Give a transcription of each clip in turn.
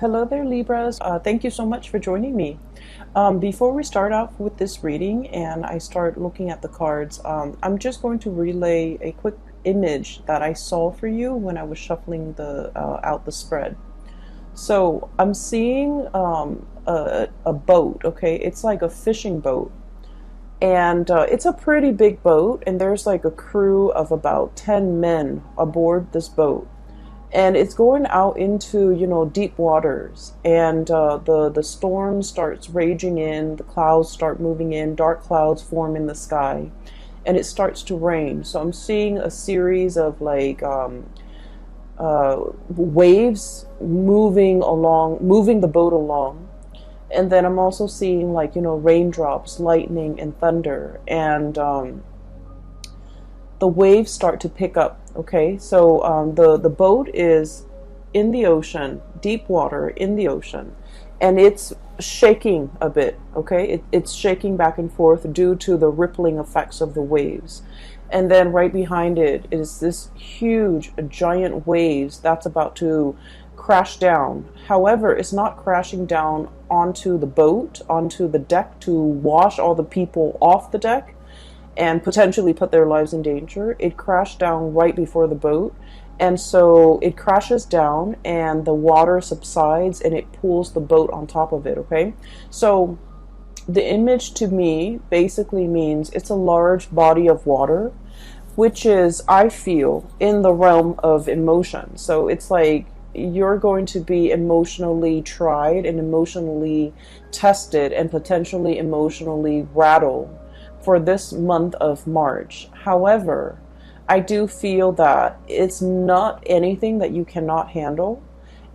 Hello there, Libras. Thank you so much for joining me. Before we start off with this reading and I start looking at the cards, I'm just going to relay a quick image that I saw for you when I was shuffling out the spread. So I'm seeing a boat, okay? It's like a fishing boat. And it's a pretty big boat, and there's like a crew of about 10 men aboard this boat, and it's going out into deep waters, and the storm starts raging in, the clouds start moving in, dark clouds form in the sky, and it starts to rain. So I'm seeing a series of like waves moving the boat along. And then I'm also seeing like raindrops, lightning, and thunder, and the waves start to pick up. Okay, so the boat is in the ocean, deep water in the ocean, and it's shaking a bit. Okay, it's shaking back and forth due to the rippling effects of the waves. And then right behind it is this huge, giant waves that's about to crash down. However, it's not crashing down onto the boat, onto the deck to wash all the people off the deck and potentially put their lives in danger. It crashed down right before the boat. And so it crashes down and the water subsides and it pulls the boat on top of it, okay? So the image to me basically means it's a large body of water, which is, I feel, in the realm of emotion. So it's like you're going to be emotionally tried and emotionally tested and potentially emotionally rattled for this month of March. However, I do feel that it's not anything that you cannot handle.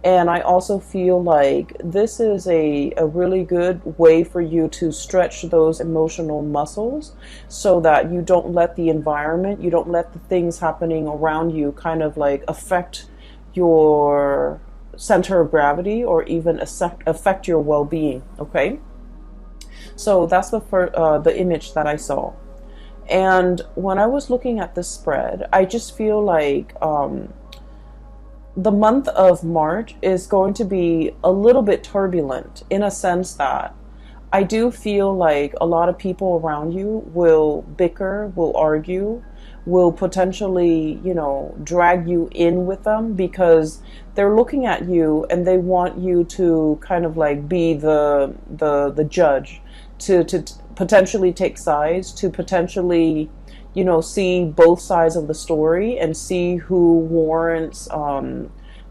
And I also feel like this is a really good way for you to stretch those emotional muscles so that you don't let the environment, you don't let the things happening around you kind of like affect your center of gravity or even affect your well-being. Okay, so that's the image that I saw. And when I was looking at this spread, I just feel like the month of March is going to be a little bit turbulent, in a sense that I do feel like a lot of people around you will bicker, will argue, will potentially, drag you in with them because they're looking at you and they want you to kind of like be the judge, to potentially take sides, to potentially, see both sides of the story and see who warrants,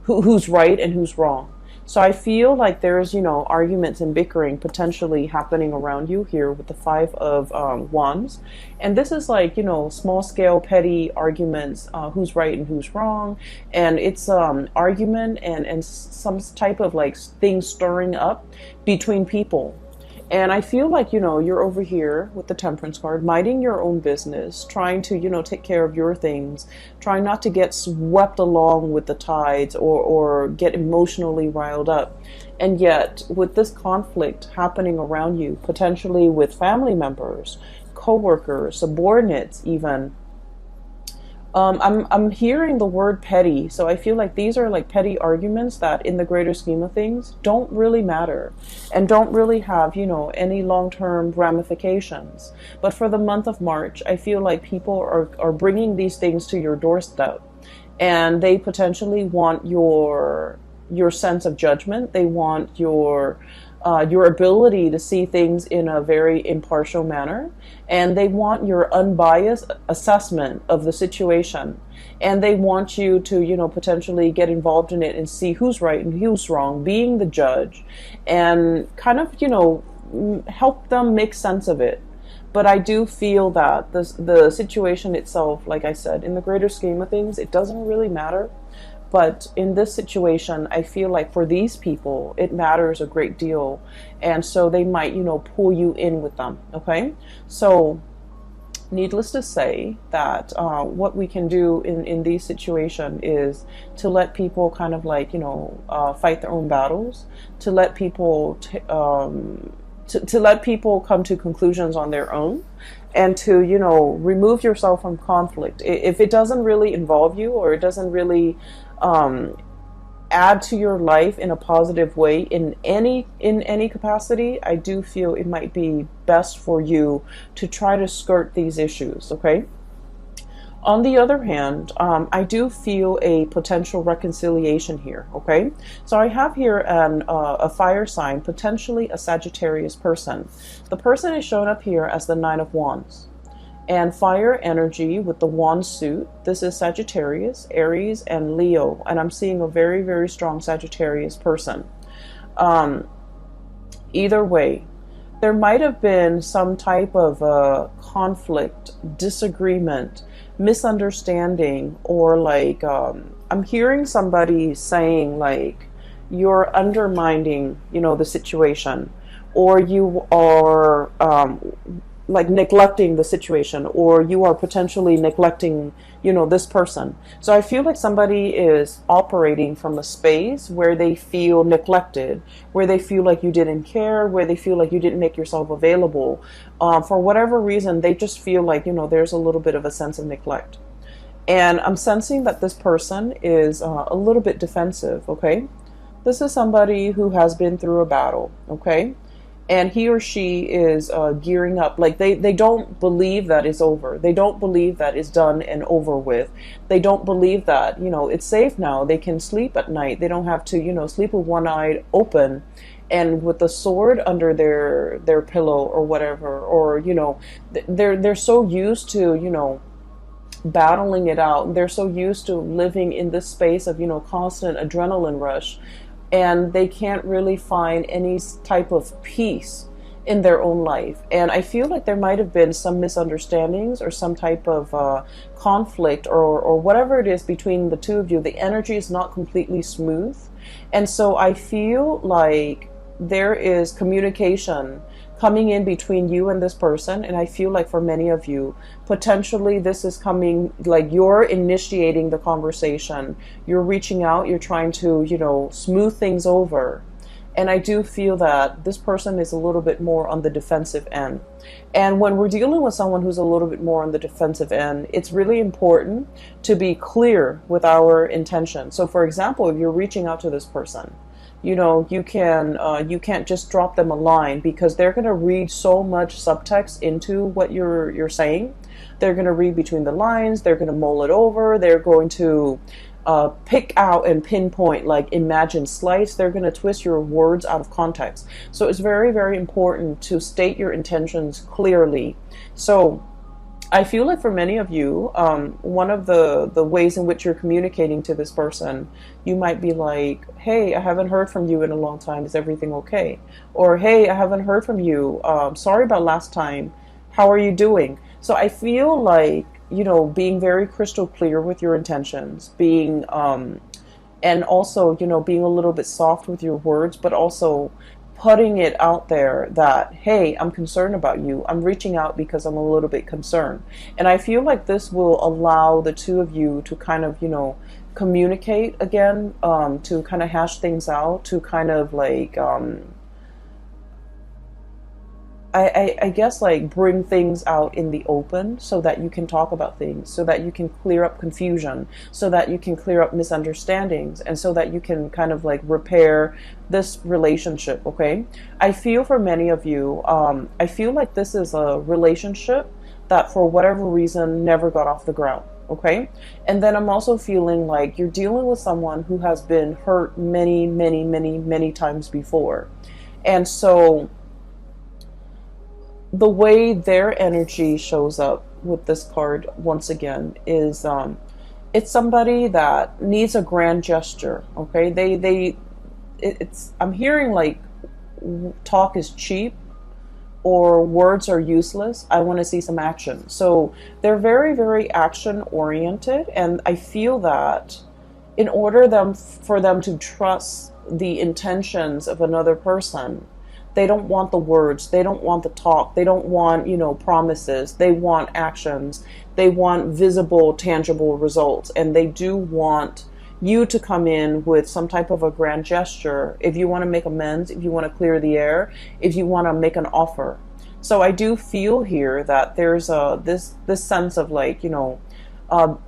who's right and who's wrong. So I feel like there's, arguments and bickering potentially happening around you here with the Five of Wands. And this is like, small scale, petty arguments, who's right and who's wrong. And it's argument and some type of like thing stirring up between people. And I feel like, you're over here with the Temperance card, minding your own business, trying to, take care of your things, trying not to get swept along with the tides or get emotionally riled up. And yet, with this conflict happening around you, potentially with family members, co-workers, subordinates even, I'm hearing the word petty, so I feel like these are like petty arguments that in the greater scheme of things don't really matter and don't really have, any long-term ramifications. But for the month of March, I feel like people are bringing these things to your doorstep, and they potentially want your sense of judgment. They want your ability to see things in a very impartial manner, and they want your unbiased assessment of the situation, and they want you to potentially get involved in it and see who's right and who's wrong, being the judge, and kind of help them make sense of it. But I do feel that the situation itself, like I said, in the greater scheme of things, it doesn't really matter. But in this situation, I feel like for these people, it matters a great deal. And so they might, pull you in with them. Okay. So needless to say that what we can do in these situations is to let people kind of like, fight their own battles, to let people to let people come to conclusions on their own, and to remove yourself from conflict if it doesn't really involve you, or it doesn't really add to your life in a positive way in any capacity, I do feel it might be best for you to try to skirt these issues, okay? On the other hand, I do feel a potential reconciliation here, okay? So I have here a fire sign, potentially a Sagittarius person. The person is shown up here as the Nine of Wands. And fire energy with the wand suit. This is Sagittarius, Aries, and Leo. And I'm seeing a very, very strong Sagittarius person. Either way, there might have been some type of conflict, disagreement, misunderstanding, or like I'm hearing somebody saying like you're undermining, the situation, or you are like neglecting the situation, or you are potentially neglecting, this person. So I feel like somebody is operating from a space where they feel neglected, where they feel like you didn't care, where they feel like you didn't make yourself available. For whatever reason, they just feel like, there's a little bit of a sense of neglect. And I'm sensing that this person is a little bit defensive, okay? This is somebody who has been through a battle, okay? And he or she is gearing up. Like they don't believe that it's over. They don't believe that it's done and over with. They don't believe that, it's safe now. They can sleep at night. They don't have to, sleep with one eye open and with the sword under their pillow or whatever. Or, they're so used to, battling it out. They're so used to living in this space of, constant adrenaline rush. And they can't really find any type of peace in their own life. And I feel like there might have been some misunderstandings or some type of conflict or whatever it is between the two of you. The energy is not completely smooth. And so I feel like there is communication coming in between you and this person. And I feel like for many of you, potentially this is coming, like you're initiating the conversation. You're reaching out, you're trying to, smooth things over. And I do feel that this person is a little bit more on the defensive end. And when we're dealing with someone who's a little bit more on the defensive end, it's really important to be clear with our intention. So for example, if you're reaching out to this person, you can't just drop them a line, because they're going to read so much subtext into what you're saying. They're going to read between the lines. They're going to mull it over. They're going to pick out and pinpoint, like imagine slice. They're going to twist your words out of context. So it's very, very important to state your intentions clearly. So I feel like for many of you, one of the ways in which you're communicating to this person, you might be like, hey, I haven't heard from you in a long time. Is everything okay? Or, hey, I haven't heard from you. Sorry about last time. How are you doing? So I feel like, being very crystal clear with your intentions, being, and also, being a little bit soft with your words, but also putting it out there that, hey, I'm concerned about you. I'm reaching out because I'm a little bit concerned. And I feel like this will allow the two of you to kind of, communicate again, to kind of hash things out, to kind of like, I guess like bring things out in the open so that you can talk about things, so that you can clear up confusion, so that you can clear up misunderstandings, and so that you can kind of like repair this relationship, okay? I feel for many of you, I feel like this is a relationship that for whatever reason never got off the ground, okay? And then I'm also feeling like you're dealing with someone who has been hurt many, many, many, many times before. And so the way their energy shows up with this card once again is it's somebody that needs a grand gesture, okay? I'm hearing like talk is cheap or words are useless. I want to see some action. So they're very, very action oriented, and I feel that in order for them to trust the intentions of another person, they don't want the words, they don't want the talk, they don't want, promises, they want actions, they want visible, tangible results, and they do want you to come in with some type of a grand gesture if you want to make amends, if you want to clear the air, if you want to make an offer. So I do feel here that there's this sense of like,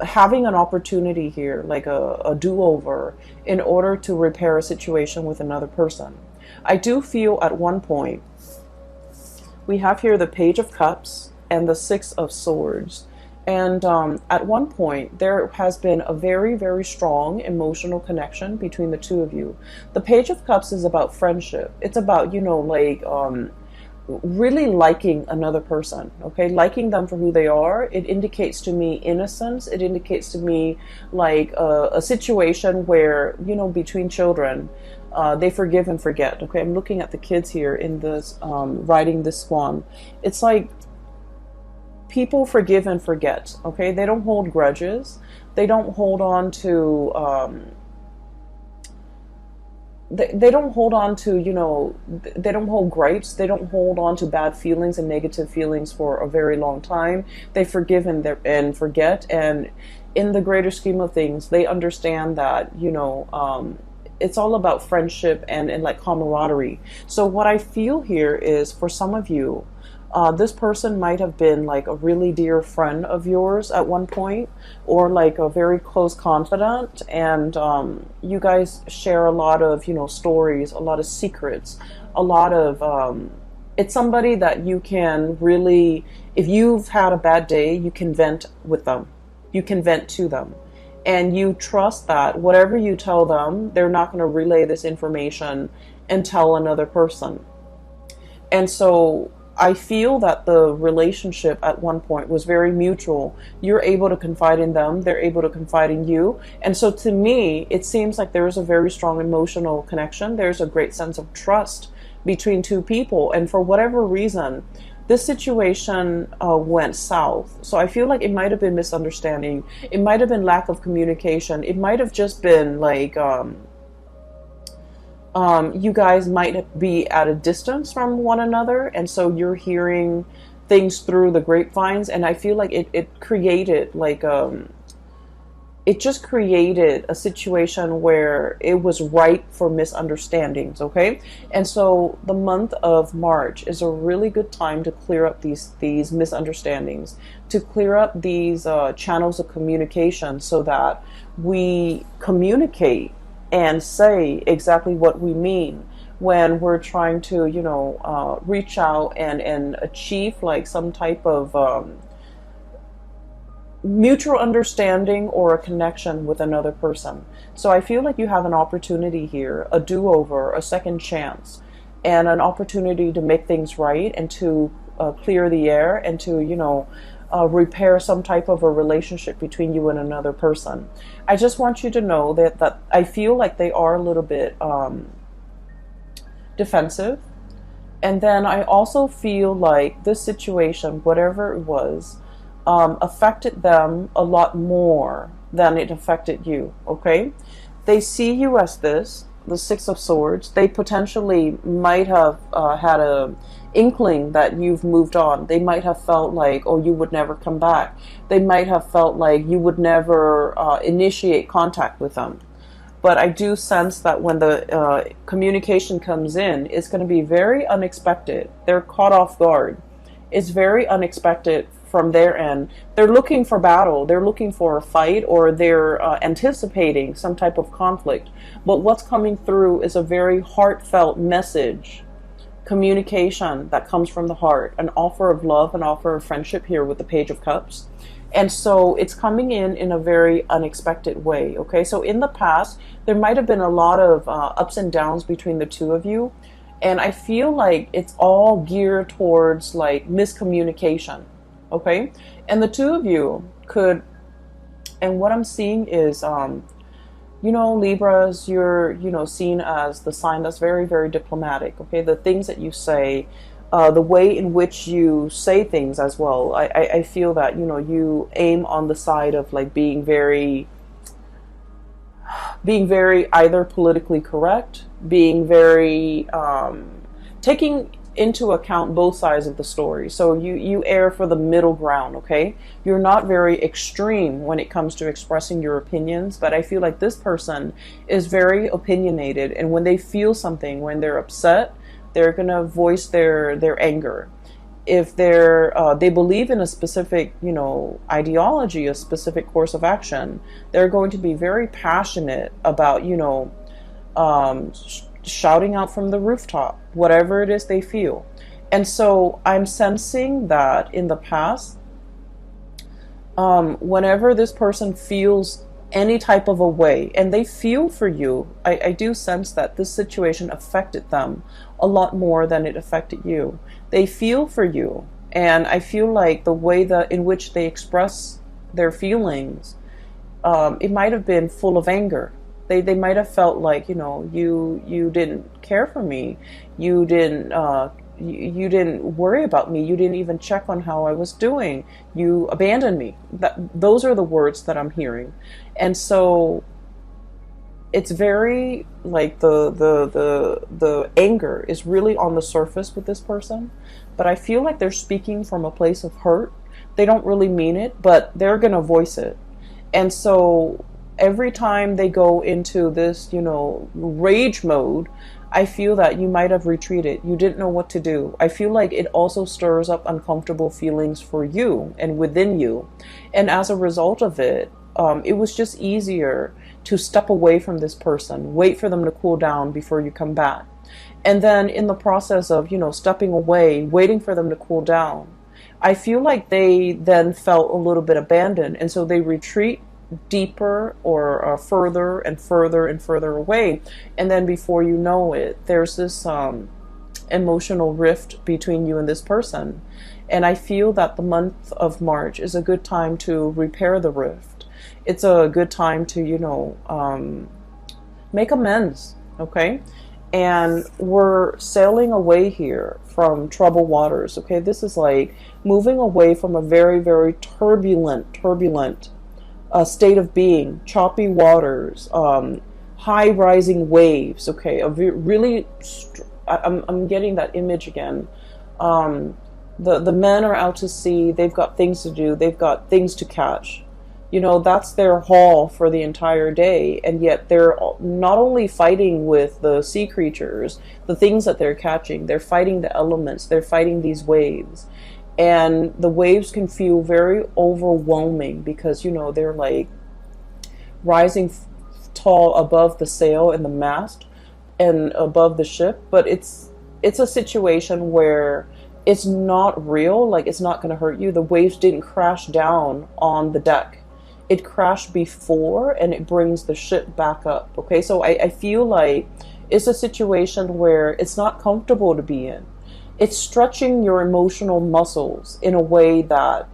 having an opportunity here, like a do-over, in order to repair a situation with another person. I do feel at one point, we have here the Page of Cups and the Six of Swords. And at one point, there has been a very, very strong emotional connection between the two of you. The Page of Cups is about friendship. It's about, you know, like really liking another person, okay? Liking them for who they are. It indicates to me innocence. It indicates to me like a situation where, you know, between children, they forgive and forget, okay? I'm looking at the kids here in this, riding this swan. It's like, people forgive and forget, okay? They don't hold grudges. They don't hold on to, they don't hold on to, you know, they don't hold gripes. They don't hold on to bad feelings and negative feelings for a very long time. They forgive and forget. And in the greater scheme of things, they understand that, you know, it's all about friendship and like camaraderie. So what I feel here is, for some of you, this person might have been like a really dear friend of yours at one point, or like a very close confidant, and you guys share a lot of, you know, stories, a lot of secrets, a lot of, it's somebody that you can really, if you've had a bad day, you can vent with them, you can vent to them, and you trust that whatever you tell them, they're not going to relay this information and tell another person. And so I feel that the relationship at one point was very mutual. You're able to confide in them, they're able to confide in you. And so to me, it seems like there's a very strong emotional connection. There's a great sense of trust between two people. And for whatever reason, this situation went south. So I feel like it might have been misunderstanding. It might have been lack of communication. It might have just been like, you guys might be at a distance from one another, and so you're hearing things through the grapevines, and I feel like it created like it just created a situation where it was ripe for misunderstandings, okay? And so the month of March is a really good time to clear up these misunderstandings, to clear up these channels of communication, so that we communicate and say exactly what we mean when we're trying to, you know, reach out and achieve like some type of mutual understanding or a connection with another person. So I feel like you have an opportunity here, a do-over, a second chance, and an opportunity to make things right and to clear the air and to, you know, repair some type of a relationship between you and another person. I just want you to know that I feel like they are a little bit defensive. And then I also feel like this situation, whatever it was, affected them a lot more than it affected you, okay? They see you as this, the Six of Swords. They potentially might have had a inkling that you've moved on. They might have felt like, oh, you would never come back. They might have felt like you would never initiate contact with them. But I do sense that when the communication comes in, it's going to be very unexpected. They're caught off guard. It's very unexpected from their end. They're looking for battle. They're looking for a fight, or they're anticipating some type of conflict. But what's coming through is a very heartfelt message, communication that comes from the heart, an offer of love, an offer of friendship here with the Page of Cups. And so it's coming in a very unexpected way, okay? So in the past, there might have been a lot of ups and downs between the two of you. And I feel like it's all geared towards like miscommunication, okay? And the two of you could, and what I'm seeing is, you know, Libras, you're, you know, seen as the sign that's very, very diplomatic, okay? The things that you say, the way in which you say things as well. I feel that, you know, you aim on the side of like being very either politically correct, being very, taking into account both sides of the story. So you err for the middle ground, okay? You're not very extreme when it comes to expressing your opinions, but I feel like this person is very opinionated, and when they feel something, when they're upset, they're gonna voice their anger. if they believe in a specific, you know, ideology, a specific course of action, they're going to be very passionate about, you know, shouting out from the rooftop, whatever it is they feel. And so I'm sensing that in the past, whenever this person feels any type of a way and they feel for you, I do sense that this situation affected them a lot more than it affected you. They feel for you, and I feel like the way that in which they express their feelings, it might have been full of anger. They might have felt like, you know, you didn't care for me, you didn't worry about me, you didn't even check on how I was doing, you abandoned me. Those are the words that I'm hearing. And so it's very like the anger is really on the surface with this person, but I feel like they're speaking from a place of hurt. They don't really mean it, but they're gonna voice it. And so every time they go into this, you know, rage mode, I feel that you might have retreated. You didn't know what to do. I feel like it also stirs up uncomfortable feelings for you and within you. And as a result of it, it was just easier to step away from this person, wait for them to cool down before you come back. And then in the process of, you know, stepping away, waiting for them to cool down, I feel like they then felt a little bit abandoned. And so they retreat deeper or further and further and further away. And then before you know it, there's this emotional rift between you and this person. And I feel that the month of March is a good time to repair the rift. It's a good time to, you know, make amends, okay? And we're sailing away here from troubled waters, okay? This is like moving away from a very, very turbulent state of being, choppy waters, high rising waves, okay? I'm getting that image again. The men are out to sea, they've got things to do, they've got things to catch. You know, that's their haul for the entire day, and yet they're not only fighting with the sea creatures, the things that they're catching, they're fighting the elements, they're fighting these waves. And the waves can feel very overwhelming because, you know, they're like rising tall above the sail and the mast and above the ship. But it's a situation where it's not real, like it's not going to hurt you. The waves didn't crash down on the deck. It crashed before and it brings the ship back up. Okay, so I feel like it's a situation where it's not comfortable to be in. It's stretching your emotional muscles in a way that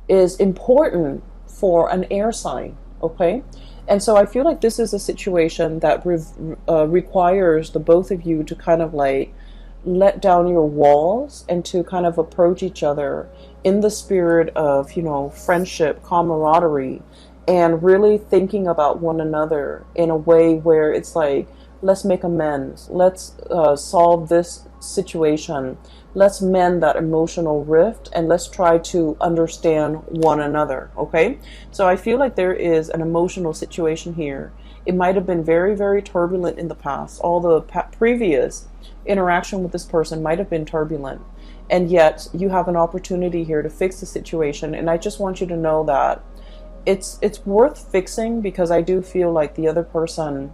is important for an air sign, okay? And so I feel like this is a situation that requires the both of you to kind of like let down your walls and to kind of approach each other in the spirit of, you know, friendship, camaraderie, and really thinking about one another in a way where it's like, let's make amends, let's solve this situation, let's mend that emotional rift, and let's try to understand one another, okay? So I feel like there is an emotional situation here. It might have been very, very turbulent in the past. All the previous interaction with this person might have been turbulent, and yet you have an opportunity here to fix the situation. And I just want you to know that it's worth fixing, because I do feel like the other person,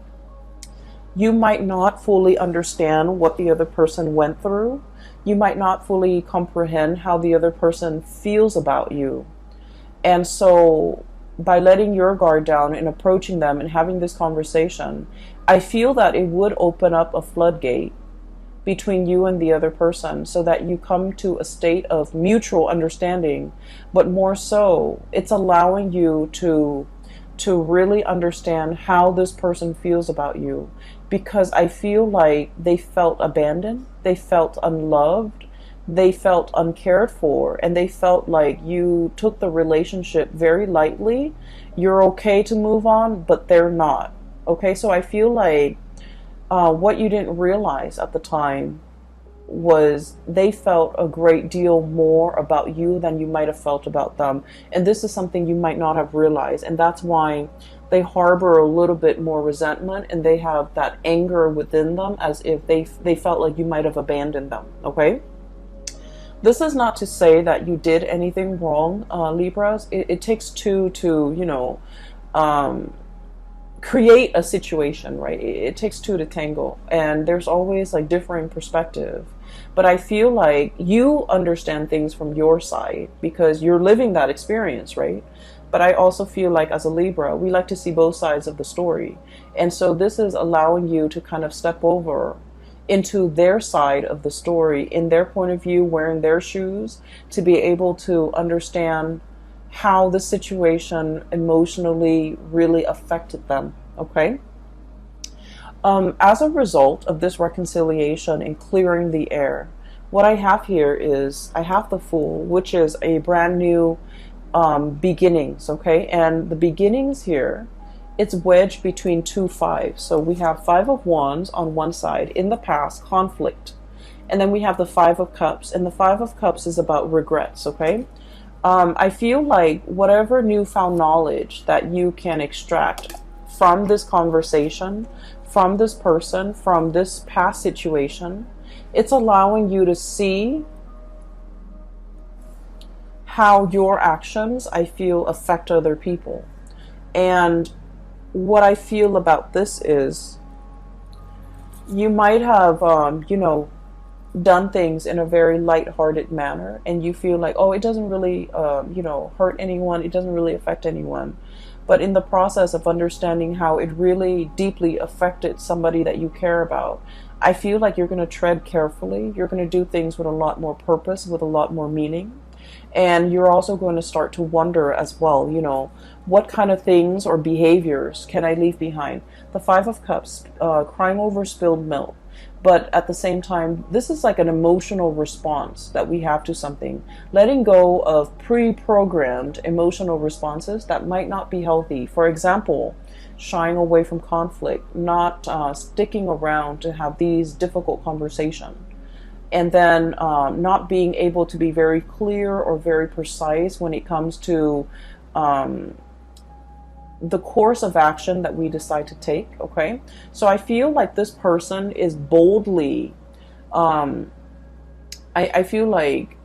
you might not fully understand what the other person went through. You might not fully comprehend how the other person feels about you. And so by letting your guard down and approaching them and having this conversation, I feel that it would open up a floodgate between you and the other person, so that you come to a state of mutual understanding. But more so, it's allowing you to really understand how this person feels about you, because I feel like they felt abandoned, they felt unloved, they felt uncared for, and they felt like you took the relationship very lightly. You're okay to move on, but they're not. Okay, so I feel like what you didn't realize at the time was they felt a great deal more about you than you might have felt about them. And this is something you might not have realized. And that's why they harbor a little bit more resentment, and they have that anger within them, as if they felt like you might have abandoned them. Okay? This is not to say that you did anything wrong, Libras. It takes two to, um, create a situation, right? It takes two to tangle, and there's always like differing perspective. But I feel like you understand things from your side because you're living that experience, right? But I also feel like as a Libra, we like to see both sides of the story. And so this is allowing you to kind of step over into their side of the story, in their point of view, wearing their shoes, to be able to understand how the situation emotionally really affected them. Okay. As a result of this reconciliation and clearing the air, what I have here is I have the Fool, which is a brand new beginnings. Okay. And the beginnings here, it's wedged between two fives. So we have Five of Wands on one side, in the past, conflict. And then we have the Five of Cups. And the Five of Cups is about regrets. Okay. I feel like whatever newfound knowledge that you can extract from this conversation, from this person, from this past situation, it's allowing you to see how your actions, I feel, affect other people. And what I feel about this is you might have, done things in a very light-hearted manner, and you feel like, oh, it doesn't really, hurt anyone. It doesn't really affect anyone. But in the process of understanding how it really deeply affected somebody that you care about, I feel like you're going to tread carefully. You're going to do things with a lot more purpose, with a lot more meaning. And you're also going to start to wonder as well, what kind of things or behaviors can I leave behind? The Five of Cups, crying over spilled milk. But at the same time, this is like an emotional response that we have to something. Letting go of pre-programmed emotional responses that might not be healthy. For example, shying away from conflict, not sticking around to have these difficult conversations. And then not being able to be very clear or very precise when it comes to the course of action that we decide to take. Okay, so I feel like this person is boldly, I feel like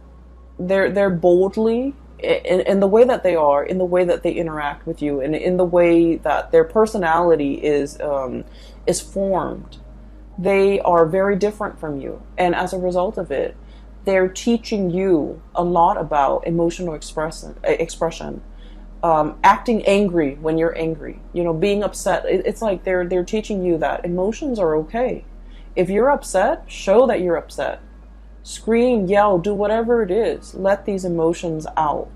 they're boldly in the way that they are, in the way that they interact with you, and in the way that their personality is formed. They are very different from you, and as a result of it, they're teaching you a lot about emotional expression. Acting angry when you're angry, being upset. It's like they're teaching you that emotions are okay. If you're upset, show that you're upset. Scream, yell, do whatever it is. Let these emotions out.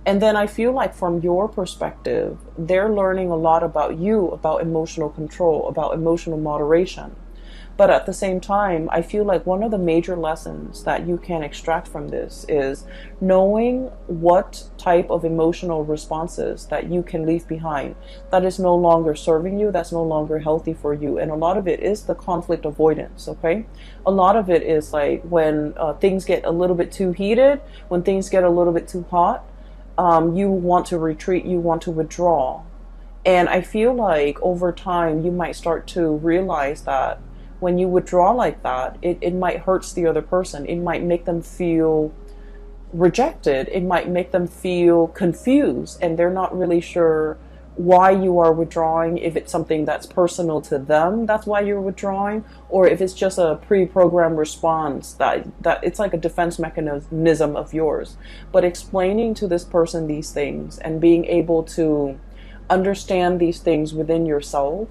And then I feel like from your perspective, they're learning a lot about you, about emotional control, about emotional moderation. But at the same time, I feel like one of the major lessons that you can extract from this is knowing what type of emotional responses that you can leave behind that is no longer serving you, that's no longer healthy for you. And a lot of it is the conflict avoidance, okay? A lot of it is like when things get a little bit too heated, when things get a little bit too hot, you want to retreat, you want to withdraw. And I feel like over time, you might start to realize that when you withdraw like that, it might hurt the other person. It might make them feel rejected. It might make them feel confused, and they're not really sure why you are withdrawing, if it's something that's personal to them, that's why you're withdrawing, or if it's just a pre-programmed response that it's like a defense mechanism of yours. But explaining to this person these things and being able to understand these things within yourself,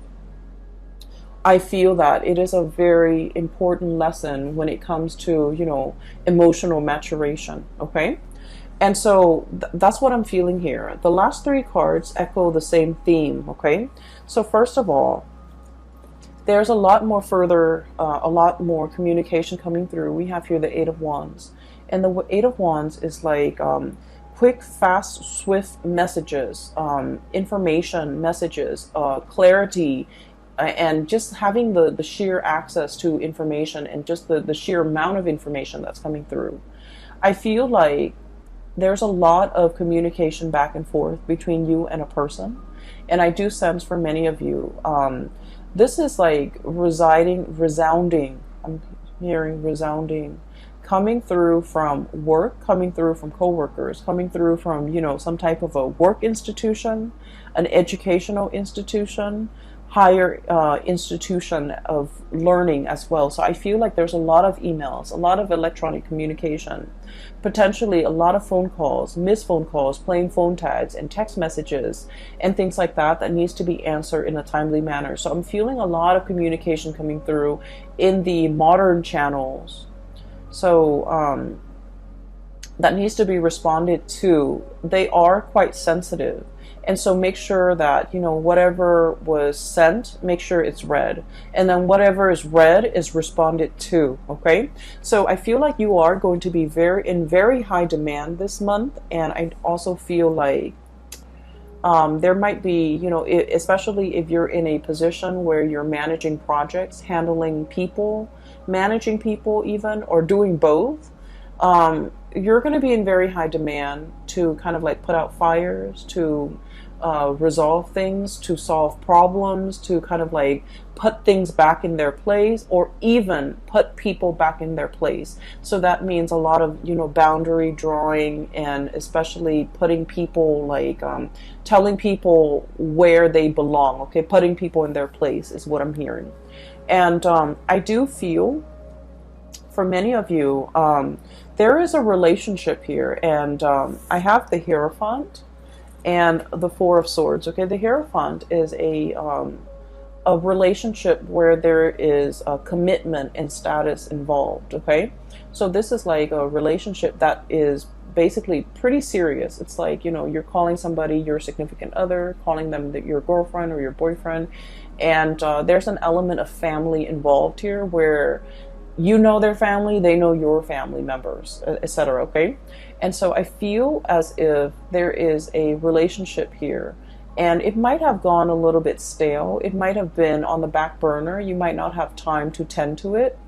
I feel that it is a very important lesson when it comes to, emotional maturation, okay? And so that's what I'm feeling here. The last three cards echo the same theme, okay? So first of all, there's a lot more communication coming through. We have here the Eight of Wands. And the Eight of Wands is like quick, fast, swift messages, information messages, clarity, and just having the sheer access to information and just the sheer amount of information that's coming through. I feel like there's a lot of communication back and forth between you and a person. And I do sense for many of you, this is like resounding, I'm hearing resounding coming through from work, coming through from coworkers, coming through from, you know, some type of a work institution, an educational institution, higher institution of learning as well. So I feel like there's a lot of emails, a lot of electronic communication, potentially a lot of phone calls, missed phone calls, playing phone tags and text messages and things like that that needs to be answered in a timely manner. So I'm feeling a lot of communication coming through in the modern channels. So that needs to be responded to. They are quite sensitive. And so make sure that, you know, whatever was sent, make sure it's read. And then whatever is read is responded to, okay? So I feel like you are going to be in very high demand this month. And I also feel like there might be, you know, especially if you're in a position where you're managing projects, handling people, managing people even, or doing both, you're going to be in very high demand to kind of like put out fires, to resolve things, to solve problems, to kind of like put things back in their place, or even put people back in their place. So that means a lot of, you know, boundary drawing, and especially putting people like telling people where they belong, okay? Putting people in their place is what I'm hearing. And I do feel for many of you, there is a relationship here, and I have the Hierophant and the Four of Swords. Okay, the Hierophant is a relationship where there is a commitment and status involved. Okay, so this is like a relationship that is basically pretty serious. It's like, you know, you're calling somebody your significant other, calling them your girlfriend or your boyfriend, and there's an element of family involved here where you know their family, they know your family members, etc. Okay, and so I feel as if there is a relationship here, and it might have gone a little bit stale. It might have been on the back burner. You might not have time to tend to it.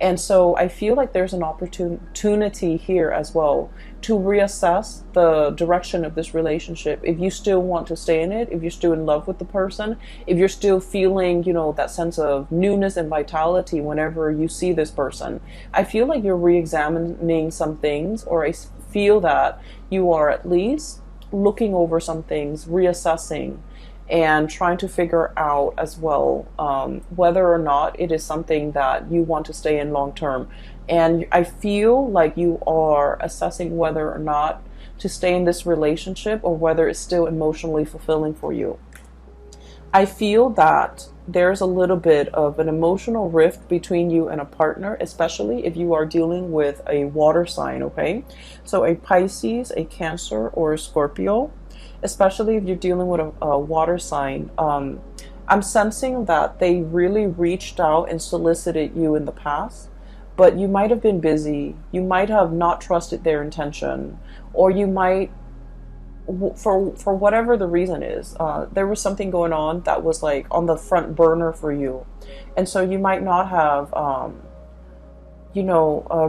And so I feel like there's an opportunity here as well to reassess the direction of this relationship. If you still want to stay in it, if you're still in love with the person, if you're still feeling, you know, that sense of newness and vitality whenever you see this person, I feel like you're re-examining some things, or I feel that you are at least looking over some things, reassessing, and trying to figure out as well whether or not it is something that you want to stay in long term. And I feel like you are assessing whether or not to stay in this relationship, or whether it's still emotionally fulfilling for you. I feel that there's a little bit of an emotional rift between you and a partner, especially if you are dealing with a water sign, okay? So a Pisces, a Cancer, or a Scorpio. Especially if you're dealing with a water sign, I'm sensing that they really reached out and solicited you in the past, but you might have been busy. You might have not trusted their intention, or you might, for whatever the reason is, there was something going on that was like on the front burner for you, and so you might not have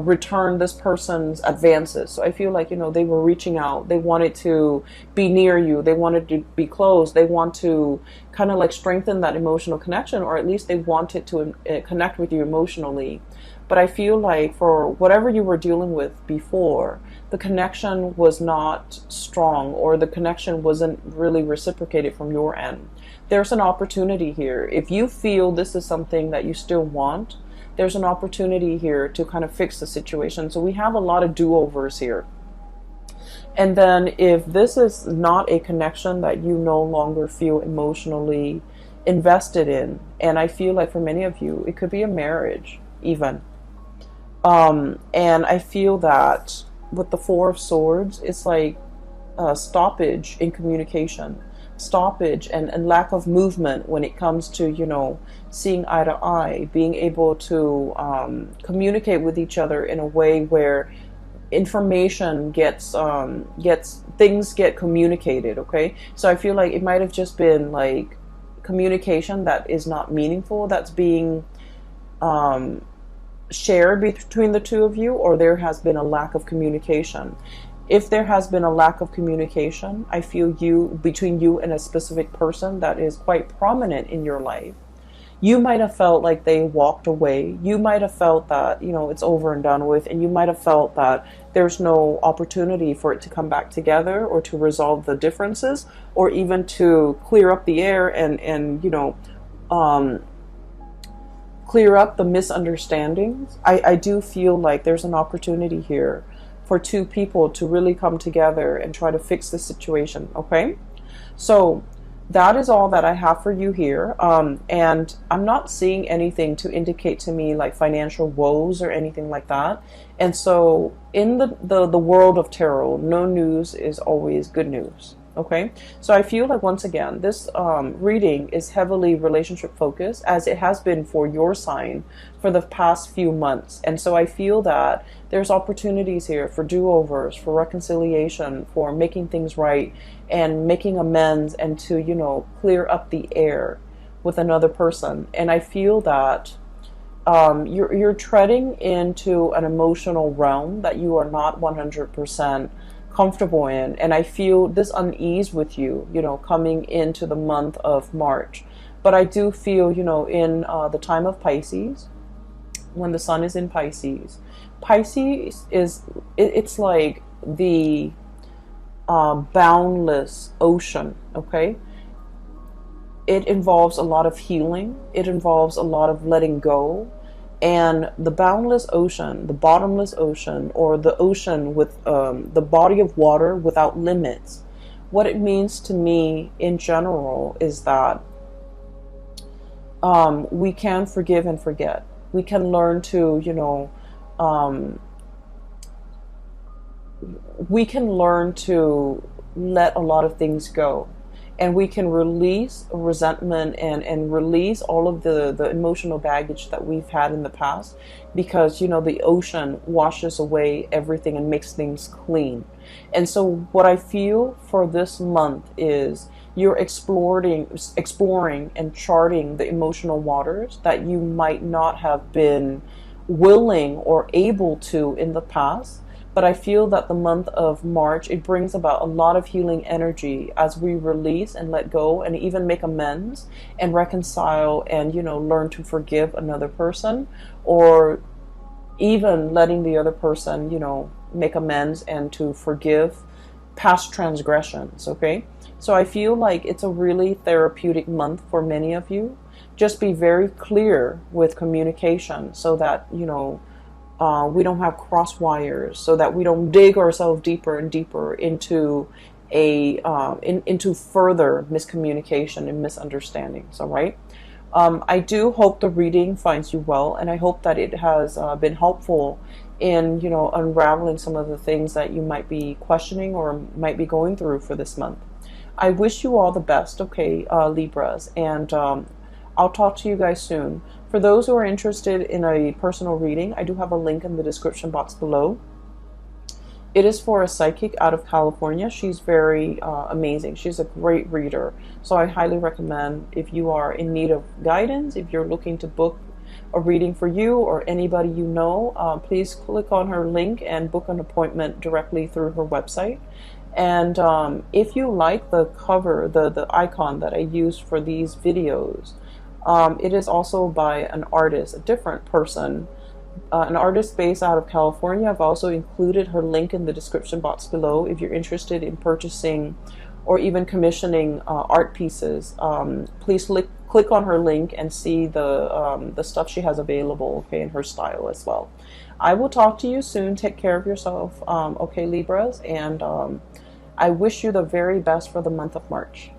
return this person's advances. So I feel like, you know, they were reaching out. They wanted to be near you. They wanted to be close. They want to kind of like strengthen that emotional connection, or at least they wanted to connect with you emotionally. But I feel like for whatever you were dealing with before, the connection was not strong, or the connection wasn't really reciprocated from your end. There's an opportunity here. If you feel this is something that you still want, there's an opportunity here to kind of fix the situation. So we have a lot of do-overs here. And then if this is not a connection that you no longer feel emotionally invested in, and I feel like for many of you, it could be a marriage even. And I feel that with the Four of Swords, it's like a stoppage in communication, stoppage and lack of movement when it comes to, you know, seeing eye to eye, being able to communicate with each other in a way where information gets things get communicated. Okay, so I feel like it might have just been like communication that is not meaningful, that's being shared between the two of you, or there has been a lack of communication. If there has been a lack of communication, I feel between you and a specific person that is quite prominent in your life, You might have felt like they walked away. You might have felt that, you know, it's over and done with, and you might have felt that there's no opportunity for it to come back together or to resolve the differences or even to clear up the air and you know, um, clear up the misunderstandings. I do feel like there's an opportunity here for two people to really come together and try to fix the situation, okay? So that is all that I have for you here. And I'm not seeing anything to indicate to me like financial woes or anything like that. And so in the world of tarot, no news is always good news. Okay, so I feel like once again, this reading is heavily relationship focused, as it has been for your sign for the past few months. And so I feel that there's opportunities here for do-overs, for reconciliation, for making things right and making amends, and to, you know, clear up the air with another person. And I feel that you're treading into an emotional realm that you are not 100% comfortable in, and I feel this unease with you, you know, coming into the month of March. But I do feel, you know, in the time of Pisces, when the sun is in Pisces, Pisces is it's like the boundless ocean. Okay, it involves a lot of healing. It involves a lot of letting go. And the boundless ocean, the bottomless ocean, or the ocean with the body of water without limits, what it means to me in general is that we can forgive and forget. We can learn to, you know, we can learn to let a lot of things go. And we can release resentment and release all of the emotional baggage that we've had in the past, because, you know, the ocean washes away everything and makes things clean. And so what I feel for this month is you're exploring and charting the emotional waters that you might not have been willing or able to in the past. But I feel that the month of March, it brings about a lot of healing energy as we release and let go and even make amends and reconcile and, you know, learn to forgive another person, or even letting the other person, you know, make amends and to forgive past transgressions. Okay, so I feel like it's a really therapeutic month for many of you. Just be very clear with communication so that, you know, we don't have cross wires, so that we don't dig ourselves deeper and deeper into into further miscommunication and misunderstandings. All right. I do hope the reading finds you well, and I hope that it has been helpful in, you know, unraveling some of the things that you might be questioning or might be going through for this month. I wish you all the best, okay, Libras, and I'll talk to you guys soon. For those who are interested in a personal reading, I do have a link in the description box below. It is for a psychic out of California. She's very amazing. She's a great reader. So I highly recommend, if you are in need of guidance, if you're looking to book a reading for you or anybody you know, please click on her link and book an appointment directly through her website. And if you like the cover, the icon that I use for these videos, it is also by an artist, a different person, an artist based out of California. I've also included her link in the description box below if you're interested in purchasing or even commissioning art pieces. Please click on her link and see the stuff she has available, okay, in her style as well. I will talk to you soon. Take care of yourself, okay, Libras, and I wish you the very best for the month of March.